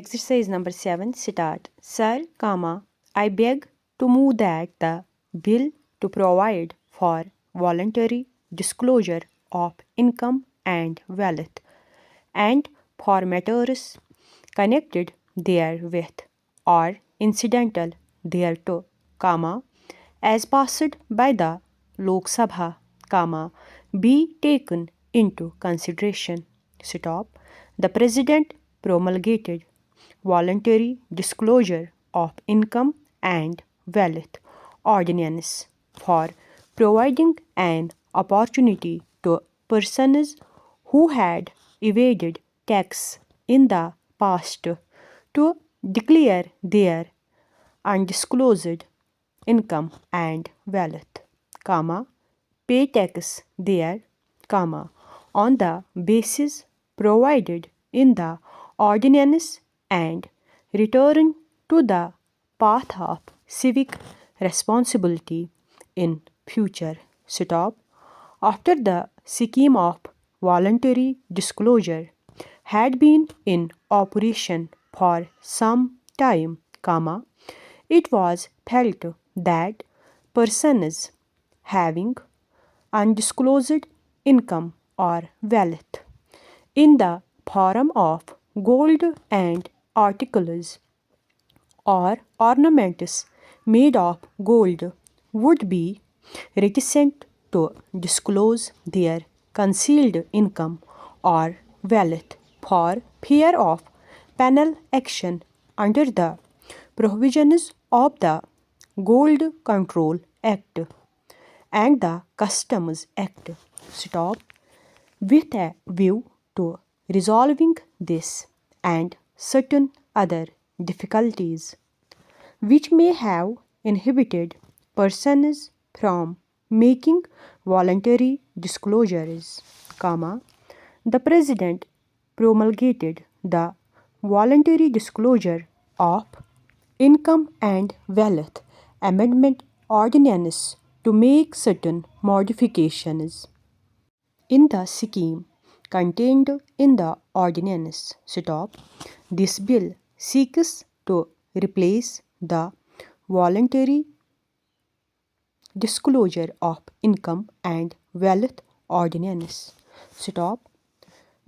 Exercise number 7. Start. Sir, I beg to move that the bill to provide for voluntary disclosure of income and wealth and for matters connected therewith or incidental thereto, as passed by the Lok Sabha, be taken into consideration. Stop. The President promulgated voluntary disclosure of income and wealth ordinance for providing an opportunity to persons who had evaded tax in the past to declare their undisclosed income and wealth, pay tax there, on the basis provided in the ordinance and return to the path of civic responsibility in future. Stop. After the scheme of voluntary disclosure had been in operation for some time, it was felt that persons having undisclosed income or wealth in the form of gold and articles or ornaments made of gold would be reticent to disclose their concealed income or wealth for fear of penal action under the provisions of the Gold Control Act and the Customs Act. Stop. With a view to resolving this and certain other difficulties which may have inhibited persons from making voluntary disclosures, the President promulgated the Voluntary Disclosure of Income and Wealth Amendment Ordinance to make certain modifications in the scheme contained in the ordinance. Stop. This bill seeks to replace the voluntary disclosure of income and wealth ordinance. Stop.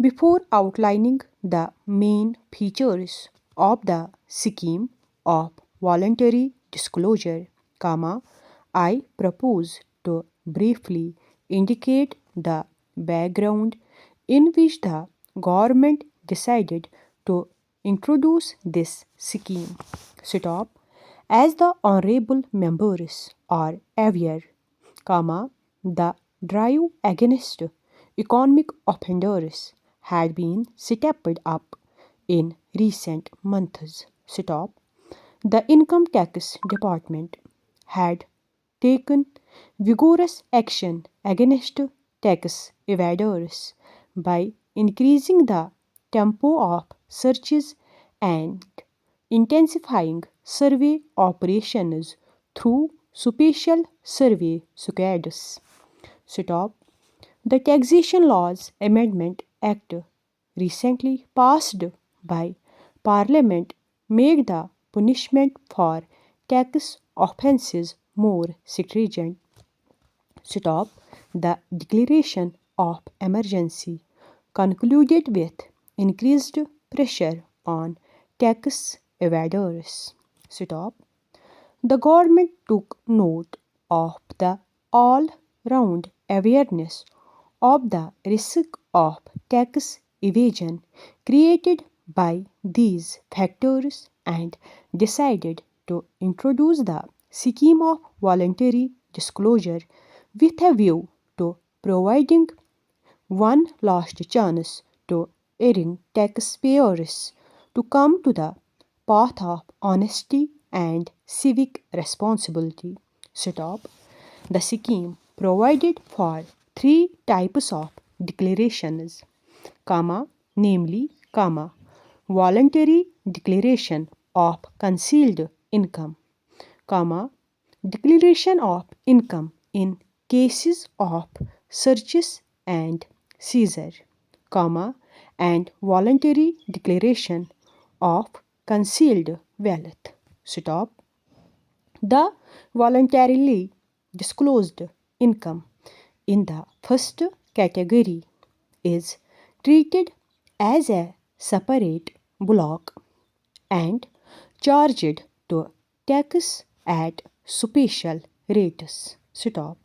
Before outlining the main features of the scheme of voluntary disclosure, I propose to briefly indicate the background in which the government decided to introduce this scheme. Stop. As the honorable members are aware, the drive against economic offenders had been stepped up in recent months. Stop. The Income Tax Department had taken vigorous action against tax evaders by increasing the tempo of searches and intensifying survey operations through special survey squads. Stop. The Taxation Laws Amendment Act, recently passed by Parliament, made the punishment for tax offences more stringent. Stop. The declaration of emergency concluded with increased pressure on tax evaders. Stop. The government took note of the all-round awareness of the risk of tax evasion created by these factors and decided to introduce the scheme of voluntary disclosure with a view to providing one last chance to erring taxpayers to come to the path of honesty and civic responsibility. Stop. The scheme provided for three types of declarations, namely, voluntary declaration of concealed income, declaration of income in cases of searches and seizure, and voluntary declaration of concealed wealth. Stop. The voluntarily disclosed income in the first category is treated as a separate block and charged to tax at special rates. Stop.